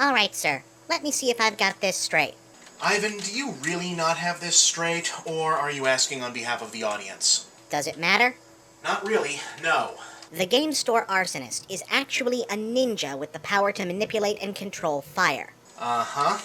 All right, sir. Let me see if I've got this straight. Ivan, do you really not have this straight, or are you asking on behalf of the audience? Does it matter? Not really, no. The game store arsonist is actually a ninja with the power to manipulate and control fire. Uh-huh.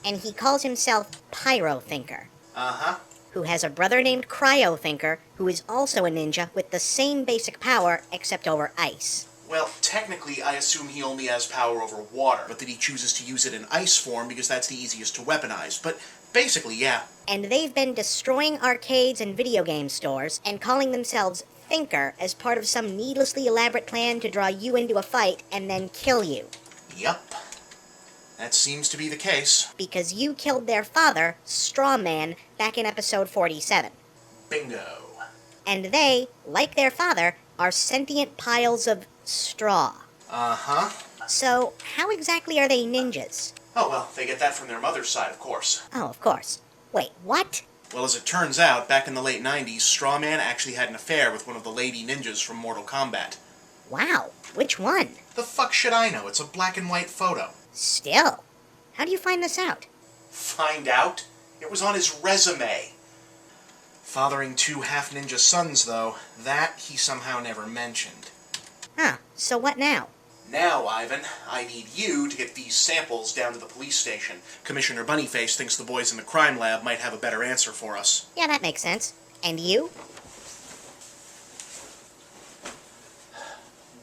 And he calls himself PyroThinker. Uh-huh. Who has a brother named CryoThinker, who is also a ninja with the same basic power, except over ice. Well, technically, I assume he only has power over water, but that he chooses to use it in ice form because that's the easiest to weaponize. But basically, yeah. And they've been destroying arcades and video game stores and calling themselves Thinker as part of some needlessly elaborate plan to draw you into a fight and then kill you. Yup. That seems to be the case. Because you killed their father, Strawman, back in episode 47. Bingo. And they, like their father, are sentient piles of straw. Uh-huh. So, how exactly are they ninjas? Oh, well, they get that from their mother's side, of course. Oh, of course. Wait, what? Well, as it turns out, back in the late 90s, Strawman actually had an affair with one of the lady ninjas from Mortal Kombat. Wow, which one? The fuck should I know? It's a black and white photo. Still. How do you find this out? Find out? It was on his resume. Fathering 2 half-ninja sons, though, that he somehow never mentioned. Huh, so what now? Now, Ivan, I need you to get these samples down to the police station. Commissioner Bunnyface thinks the boys in the crime lab might have a better answer for us. Yeah, that makes sense. And you?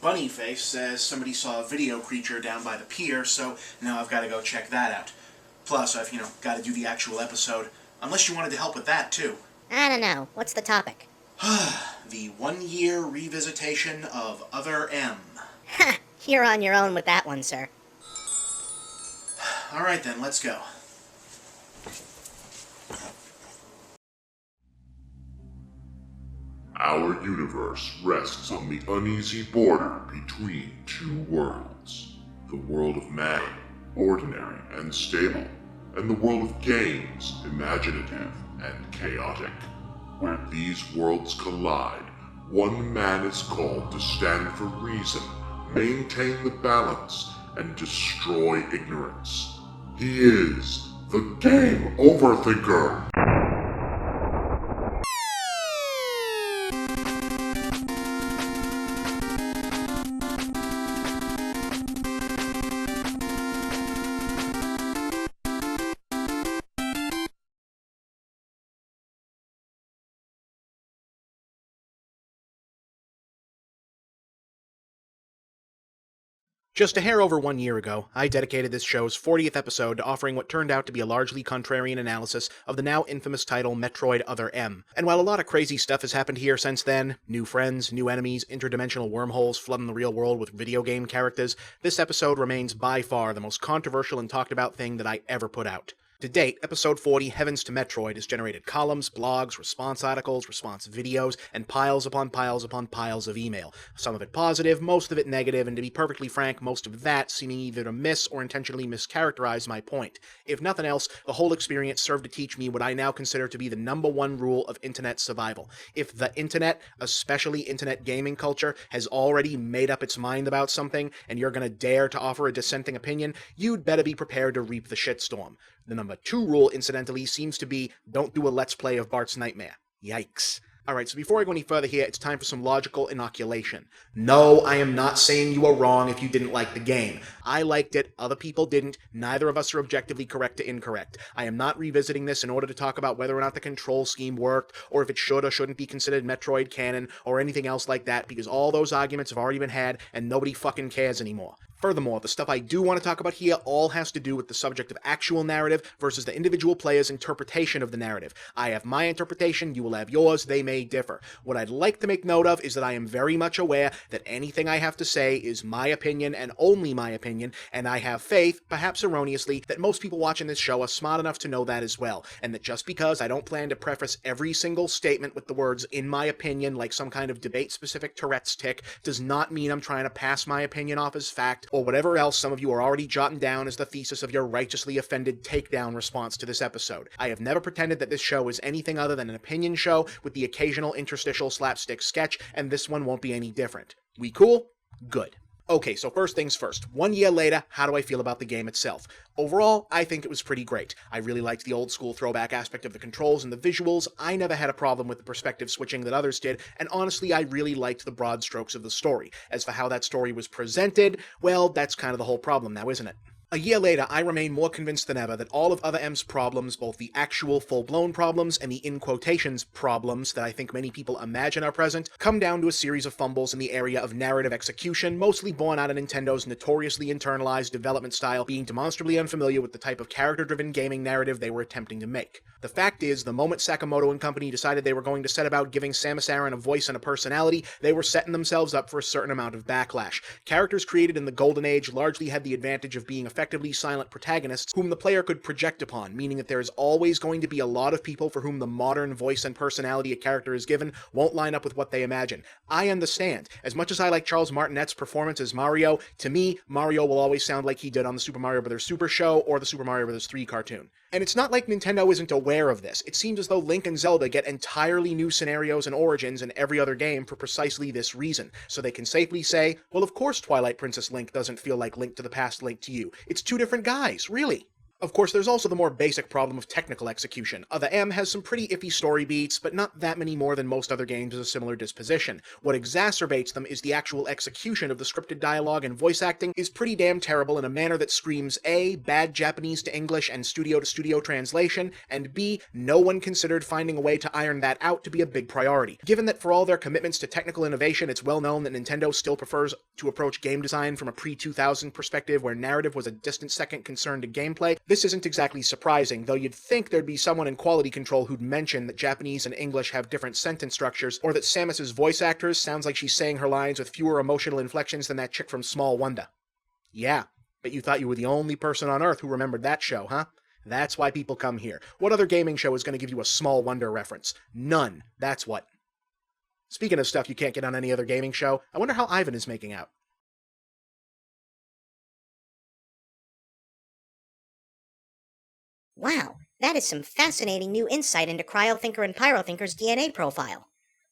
Bunnyface says somebody saw a video creature down by the pier, so now I've got to go check that out. Plus, I've, got to do the actual episode. Unless you wanted to help with that, too. I don't know. What's the topic? The 1-year revisitation of Other M. Ha! You're on your own with that one, sir. Alright then, let's go. Our universe rests on the uneasy border between 2 worlds. The world of man, ordinary and stable, and the world of games, imaginative and chaotic. Where these worlds collide, one man is called to stand for reason, maintain the balance, and destroy ignorance. He is the Game OverThinker. Just a hair over 1 year ago, I dedicated this show's 40th episode to offering what turned out to be a largely contrarian analysis of the now infamous title Metroid Other M. And while a lot of crazy stuff has happened here since then, new friends, new enemies, interdimensional wormholes flooding the real world with video game characters, this episode remains by far the most controversial and talked about thing that I ever put out. To date, episode 40, Heavens to Metroid, has generated columns, blogs, response articles, response videos, and piles upon piles upon piles of email. Some of it positive, most of it negative, and to be perfectly frank, most of that seeming either to miss or intentionally mischaracterize my point. If nothing else, the whole experience served to teach me what I now consider to be the #1 rule of internet survival. If the internet, especially internet gaming culture, has already made up its mind about something, and you're gonna dare to offer a dissenting opinion, you'd better be prepared to reap the shitstorm. The #2 rule, incidentally, seems to be, don't do a Let's Play of Bart's Nightmare. Yikes. Alright, so before I go any further here, it's time for some logical inoculation. No, I am not saying you are wrong if you didn't like the game. I liked it, other people didn't, neither of us are objectively correct to incorrect. I am not revisiting this in order to talk about whether or not the control scheme worked, or if it should or shouldn't be considered Metroid canon, or anything else like that, because all those arguments have already been had, and nobody fucking cares anymore. Furthermore, the stuff I do want to talk about here all has to do with the subject of actual narrative versus the individual player's interpretation of the narrative. I have my interpretation, you will have yours, they may differ. What I'd like to make note of is that I am very much aware that anything I have to say is my opinion and only my opinion, and I have faith, perhaps erroneously, that most people watching this show are smart enough to know that as well, and that just because I don't plan to preface every single statement with the words "in my opinion" like some kind of debate-specific Tourette's tic, does not mean I'm trying to pass my opinion off as fact, or whatever else some of you are already jotting down as the thesis of your righteously offended takedown response to this episode. I have never pretended that this show is anything other than an opinion show with the occasional interstitial slapstick sketch, and this one won't be any different. We cool? Good. Okay, so first things first. 1 year later, how do I feel about the game itself? Overall, I think it was pretty great. I really liked the old school throwback aspect of the controls and the visuals. I never had a problem with the perspective switching that others did, and honestly, I really liked the broad strokes of the story. As for how that story was presented, well, that's kind of the whole problem now, isn't it? A year later, I remain more convinced than ever that all of Other M's problems, both the actual full-blown problems and the in quotations problems that I think many people imagine are present, come down to a series of fumbles in the area of narrative execution, mostly born out of Nintendo's notoriously internalized development style being demonstrably unfamiliar with the type of character-driven gaming narrative they were attempting to make. The fact is, the moment Sakamoto and company decided they were going to set about giving Samus Aran a voice and a personality, they were setting themselves up for a certain amount of backlash. Characters created in the Golden Age largely had the advantage of being effectively silent protagonists whom the player could project upon, meaning that there is always going to be a lot of people for whom the modern voice and personality a character is given won't line up with what they imagine. I understand. As much as I like Charles Martinet's performance as Mario, to me, Mario will always sound like he did on the Super Mario Bros. Super Show or the Super Mario Bros. 3 cartoon. And it's not like Nintendo isn't aware of this. It seems as though Link and Zelda get entirely new scenarios and origins in every other game for precisely this reason. So they can safely say, well, of course Twilight Princess Link doesn't feel like Link to the Past Link to you. It's two different guys, really. Of course, there's also the more basic problem of technical execution. Other M has some pretty iffy story beats, but not that many more than most other games of a similar disposition. What exacerbates them is the actual execution of the scripted dialogue and voice acting is pretty damn terrible in a manner that screams A, bad Japanese to English and studio-to-studio translation, and B, no one considered finding a way to iron that out to be a big priority. Given that for all their commitments to technical innovation, it's well known that Nintendo still prefers to approach game design from a pre-2000 perspective where narrative was a distant second concern to gameplay, this isn't exactly surprising, though you'd think there'd be someone in quality control who'd mention that Japanese and English have different sentence structures, or that Samus's voice actress sounds like she's saying her lines with fewer emotional inflections than that chick from Small Wonder. Yeah, but you thought you were the only person on Earth who remembered that show, huh? That's why people come here. What other gaming show is going to give you a Small Wonder reference? None, that's what. Speaking of stuff you can't get on any other gaming show, I wonder how Ivan is making out. Wow, that is some fascinating new insight into CryoThinker and PyroThinker's DNA profile.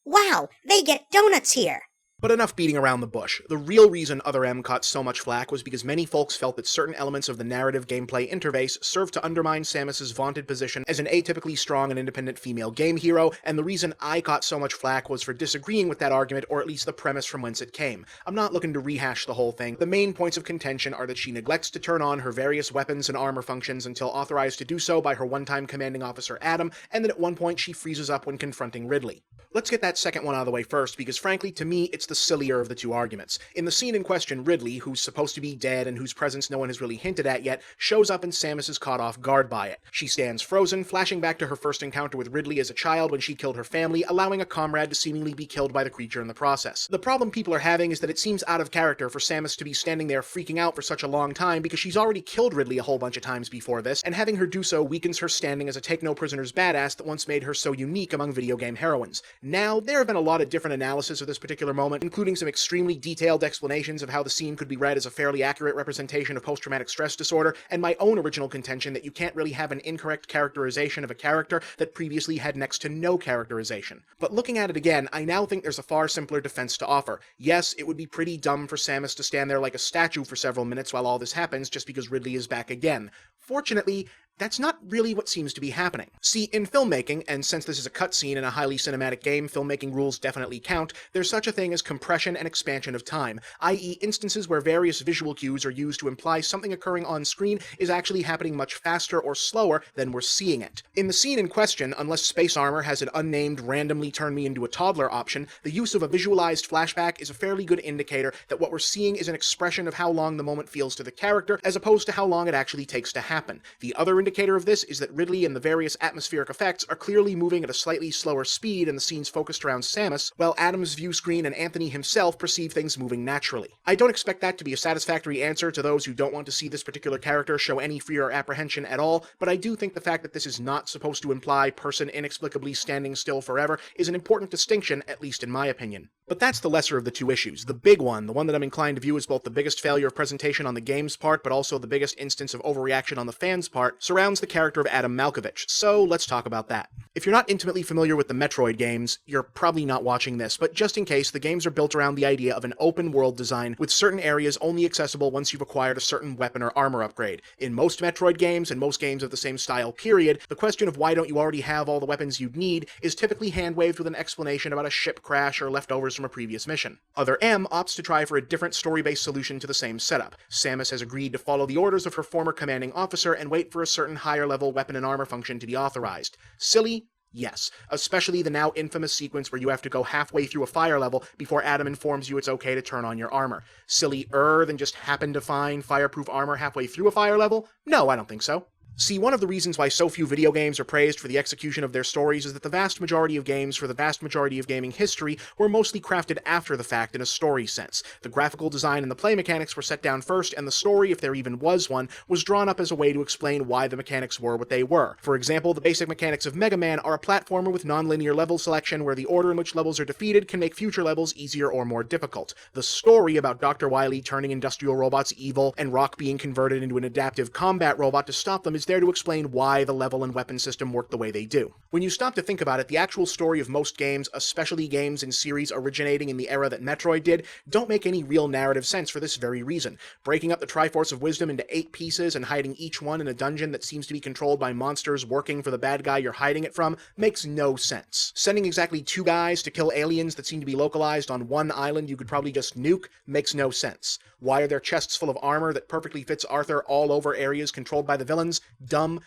Wow, they get donuts here! But enough beating around the bush. The real reason Other M caught so much flack was because many folks felt that certain elements of the narrative-gameplay interface served to undermine Samus's vaunted position as an atypically strong and independent female game hero, and the reason I caught so much flack was for disagreeing with that argument, or at least the premise from whence it came. I'm not looking to rehash the whole thing. The main points of contention are that she neglects to turn on her various weapons and armor functions until authorized to do so by her one-time commanding officer Adam, and that at one point she freezes up when confronting Ridley. Let's get that second one out of the way first, because frankly, to me, it's the sillier of the two arguments. In the scene in question, Ridley, who's supposed to be dead and whose presence no one has really hinted at yet, shows up and Samus is caught off guard by it. She stands frozen, flashing back to her first encounter with Ridley as a child when she killed her family, allowing a comrade to seemingly be killed by the creature in the process. The problem people are having is that it seems out of character for Samus to be standing there freaking out for such a long time because she's already killed Ridley a whole bunch of times before this, and having her do so weakens her standing as a take-no-prisoners badass that once made her so unique among video game heroines. Now, there have been a lot of different analysis of this particular moment, including some extremely detailed explanations of how the scene could be read as a fairly accurate representation of post-traumatic stress disorder, and my own original contention that you can't really have an incorrect characterization of a character that previously had next to no characterization. But looking at it again, I now think there's a far simpler defense to offer. Yes, it would be pretty dumb for Samus to stand there like a statue for several minutes while all this happens just because Ridley is back again. Fortunately, that's not really what seems to be happening. See, in filmmaking, and since this is a cutscene in a highly cinematic game, filmmaking rules definitely count, there's such a thing as compression and expansion of time, i.e. instances where various visual cues are used to imply something occurring on screen is actually happening much faster or slower than we're seeing it. In the scene in question, unless Space Armor has an unnamed randomly turn me into a toddler option, the use of a visualized flashback is a fairly good indicator that what we're seeing is an expression of how long the moment feels to the character, as opposed to how long it actually takes to happen. The other indicator of this is that Ridley and the various atmospheric effects are clearly moving at a slightly slower speed and the scene's focused around Samus, while Adam's view screen and Anthony himself perceive things moving naturally. I don't expect that to be a satisfactory answer to those who don't want to see this particular character show any fear or apprehension at all, but I do think the fact that this is not supposed to imply person inexplicably standing still forever is an important distinction, at least in my opinion. But that's the lesser of the two issues. The big one, the one that I'm inclined to view as both the biggest failure of presentation on the game's part, but also the biggest instance of overreaction on the fans' part, surrounds the character of Adam Malkovich, so let's talk about that. If you're not intimately familiar with the Metroid games, you're probably not watching this, but just in case, the games are built around the idea of an open world design with certain areas only accessible once you've acquired a certain weapon or armor upgrade. In most Metroid games, and most games of the same style period, the question of why don't you already have all the weapons you'd need is typically hand-waved with an explanation about a ship crash or leftovers from a previous mission. Other M opts to try for a different story-based solution to the same setup. Samus has agreed to follow the orders of her former commanding officer and wait for a certain higher-level weapon and armor function to be authorized. Silly? Yes, especially the now infamous sequence where you have to go halfway through a fire level before Adam informs you it's okay to turn on your armor. Sillier than just happen to find fireproof armor halfway through a fire level? No, I don't think so. See, one of the reasons why so few video games are praised for the execution of their stories is that the vast majority of games for the vast majority of gaming history were mostly crafted after the fact in a story sense. The graphical design and the play mechanics were set down first, and the story, if there even was one, was drawn up as a way to explain why the mechanics were what they were. For example, the basic mechanics of Mega Man are a platformer with non-linear level selection where the order in which levels are defeated can make future levels easier or more difficult. The story about Dr. Wily turning industrial robots evil and Rock being converted into an adaptive combat robot to stop them is there to explain why the level and weapon system work the way they do. When you stop to think about it, the actual story of most games, especially games in series originating in the era that Metroid did, don't make any real narrative sense for this very reason. Breaking up the Triforce of Wisdom into 8 pieces and hiding each one in a dungeon that seems to be controlled by monsters working for the bad guy you're hiding it from makes no sense. Sending exactly 2 guys to kill aliens that seem to be localized on one island you could probably just nuke makes no sense. Why are there chests full of armor that perfectly fits Arthur all over areas controlled by the villains? Dumb,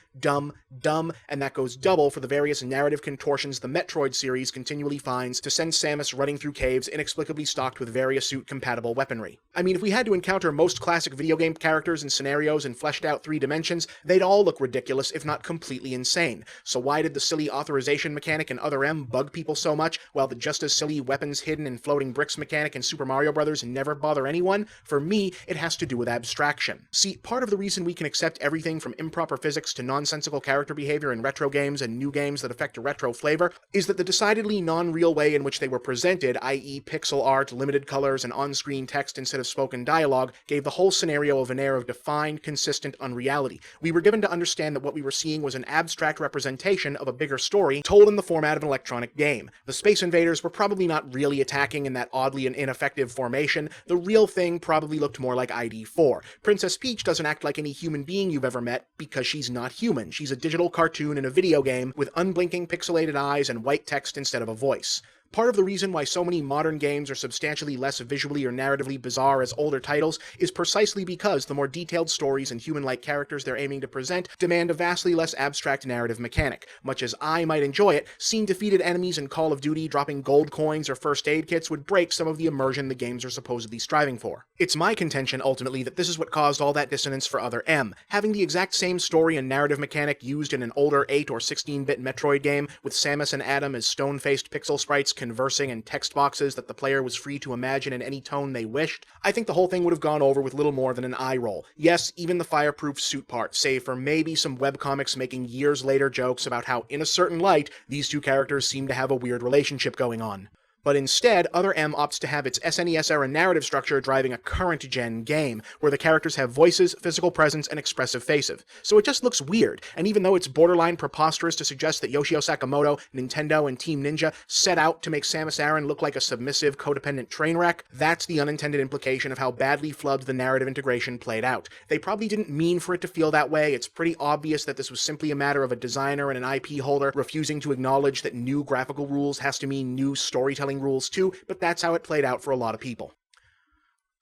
and that goes double for the various narrative contortions the Metroid series continually finds to send Samus running through caves inexplicably stocked with various suit-compatible weaponry. I mean, if we had to encounter most classic video game characters and scenarios in fleshed out 3 dimensions, they'd all look ridiculous, if not completely insane. So why did the silly authorization mechanic in Other M bug people so much, while the just as silly weapons hidden in floating bricks mechanic in Super Mario Bros. Never bother anyone? For me, it has to do with abstraction. See, part of the reason we can accept everything from improper physics to nonsensical character behavior in retro games and new games that affect a retro flavor is that the decidedly non-real way in which they were presented, i.e. pixel art, limited colors, and on-screen text instead of spoken dialogue, gave the whole scenario of an air of defined, consistent unreality. We were given to understand that what we were seeing was an abstract representation of a bigger story told in the format of an electronic game. The Space Invaders were probably not really attacking in that oddly and ineffective formation. The real thing probably looked more like ID4. Princess Peach doesn't act like any human being you've ever met because she's not human. She's a digital cartoon in a video game with unblinking pixelated eyes and white text instead of a voice. Part of the reason why so many modern games are substantially less visually or narratively bizarre as older titles is precisely because the more detailed stories and human-like characters they're aiming to present demand a vastly less abstract narrative mechanic. Much as I might enjoy it, seeing defeated enemies in Call of Duty dropping gold coins or first aid kits would break some of the immersion the games are supposedly striving for. It's my contention, ultimately, that this is what caused all that dissonance for Other M. Having the exact same story and narrative mechanic used in an older 8 or 16-bit Metroid game, with Samus and Adam as stone-faced pixel sprites conversing in text boxes that the player was free to imagine in any tone they wished, I think the whole thing would have gone over with little more than an eye roll. Yes, even the fireproof suit part, save for maybe some webcomics making years later jokes about how, in a certain light, these two characters seem to have a weird relationship going on. But instead, Other M opts to have its SNES-era narrative structure driving a current-gen game, where the characters have voices, physical presence, and expressive faces. So it just looks weird, and even though it's borderline preposterous to suggest that Yoshio Sakamoto, Nintendo, and Team Ninja set out to make Samus Aran look like a submissive, codependent train wreck, that's the unintended implication of how badly flubbed the narrative integration played out. They probably didn't mean for it to feel that way. It's pretty obvious that this was simply a matter of a designer and an IP holder refusing to acknowledge that new graphical rules has to mean new storytelling rules too, but that's how it played out for a lot of people.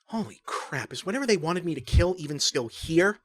Holy crap, is whatever they wanted me to kill even still here?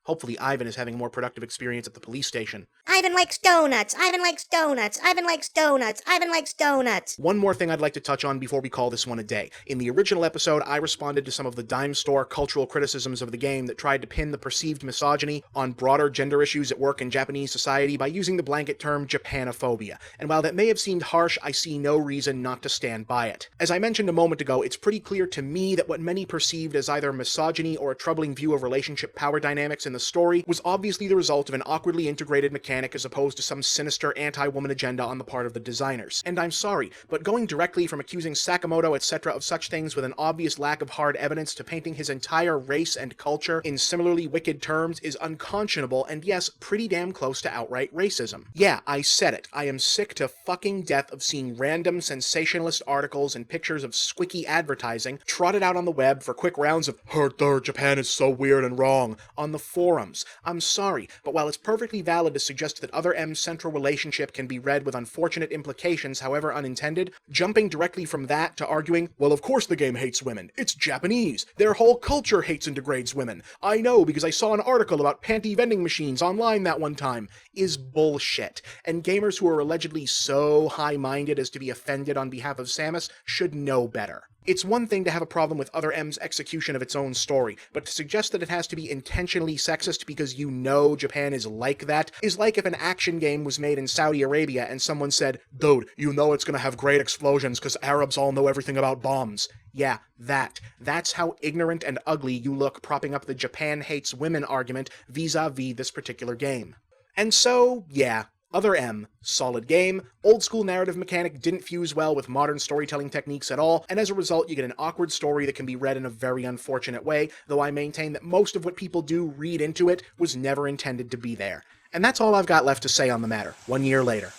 Hopefully Ivan is having a more productive experience at the police station. Ivan likes donuts! Ivan likes donuts! Ivan likes donuts! Ivan likes donuts! One more thing I'd like to touch on before we call this one a day. In the original episode, I responded to some of the dime store cultural criticisms of the game that tried to pin the perceived misogyny on broader gender issues at work in Japanese society by using the blanket term Japanophobia. And while that may have seemed harsh, I see no reason not to stand by it. As I mentioned a moment ago, it's pretty clear to me that what many perceived as either misogyny or a troubling view of relationship power dynamics in the story was obviously the result of an awkwardly integrated mechanic as opposed to some sinister anti-woman agenda on the part of the designers. And I'm sorry, but going directly from accusing Sakamoto etc. of such things with an obvious lack of hard evidence to painting his entire race and culture in similarly wicked terms is unconscionable and yes, pretty damn close to outright racism. Yeah, I said it. I am sick to fucking death of seeing random sensationalist articles and pictures of squicky advertising trotted out on the web for quick rounds of "Heard there, Japan is so weird and wrong" on the forums. I'm sorry, but while it's perfectly valid to suggest that Other M's central relationship can be read with unfortunate implications, however unintended, jumping directly from that to arguing, well, of course the game hates women. It's Japanese. Their whole culture hates and degrades women. I know because I saw an article about panty vending machines online that one time, is bullshit. And gamers who are allegedly so high-minded as to be offended on behalf of Samus should know better. It's one thing to have a problem with Other M's execution of its own story, but to suggest that it has to be intentionally sexist because you know Japan is like that is like if an action game was made in Saudi Arabia and someone said, "Dude, you know it's gonna have great explosions because Arabs all know everything about bombs." Yeah, that's how ignorant and ugly you look propping up the Japan hates women argument vis-a-vis this particular game. And so, yeah, Other M, solid game, old-school narrative mechanic didn't fuse well with modern storytelling techniques at all, and as a result you get an awkward story that can be read in a very unfortunate way, though I maintain that most of what people do read into it was never intended to be there. And that's all I've got left to say on the matter, 1 year later.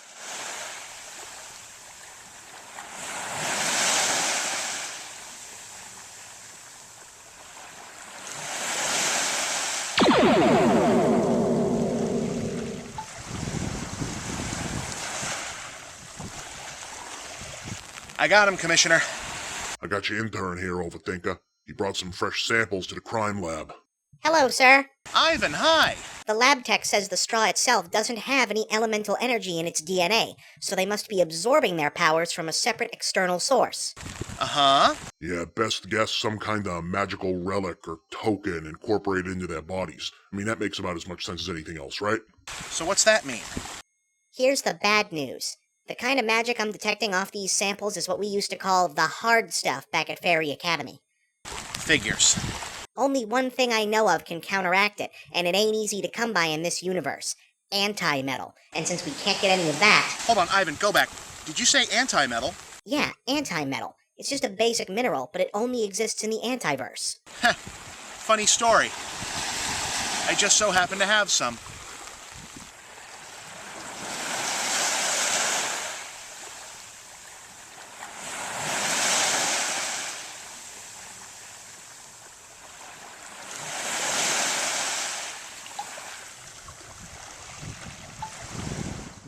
I got him, Commissioner. I got your intern here, Overthinker. He brought some fresh samples to the crime lab. Hello, sir. Ivan, hi! The lab tech says the straw itself doesn't have any elemental energy in its DNA, so they must be absorbing their powers from a separate external source. Uh-huh. Yeah, best guess some kind of magical relic or token incorporated into their bodies. I mean, that makes about as much sense as anything else, right? So what's that mean? Here's the bad news. The kind of magic I'm detecting off these samples is what we used to call the hard stuff back at Fairy Academy. Figures. Only one thing I know of can counteract it, and it ain't easy to come by in this universe. Anti-metal. And since we can't get any of that... Hold on, Ivan, go back. Did you say anti-metal? Yeah, anti-metal. It's just a basic mineral, but it only exists in the antiverse. Heh. Funny story. I just so happen to have some.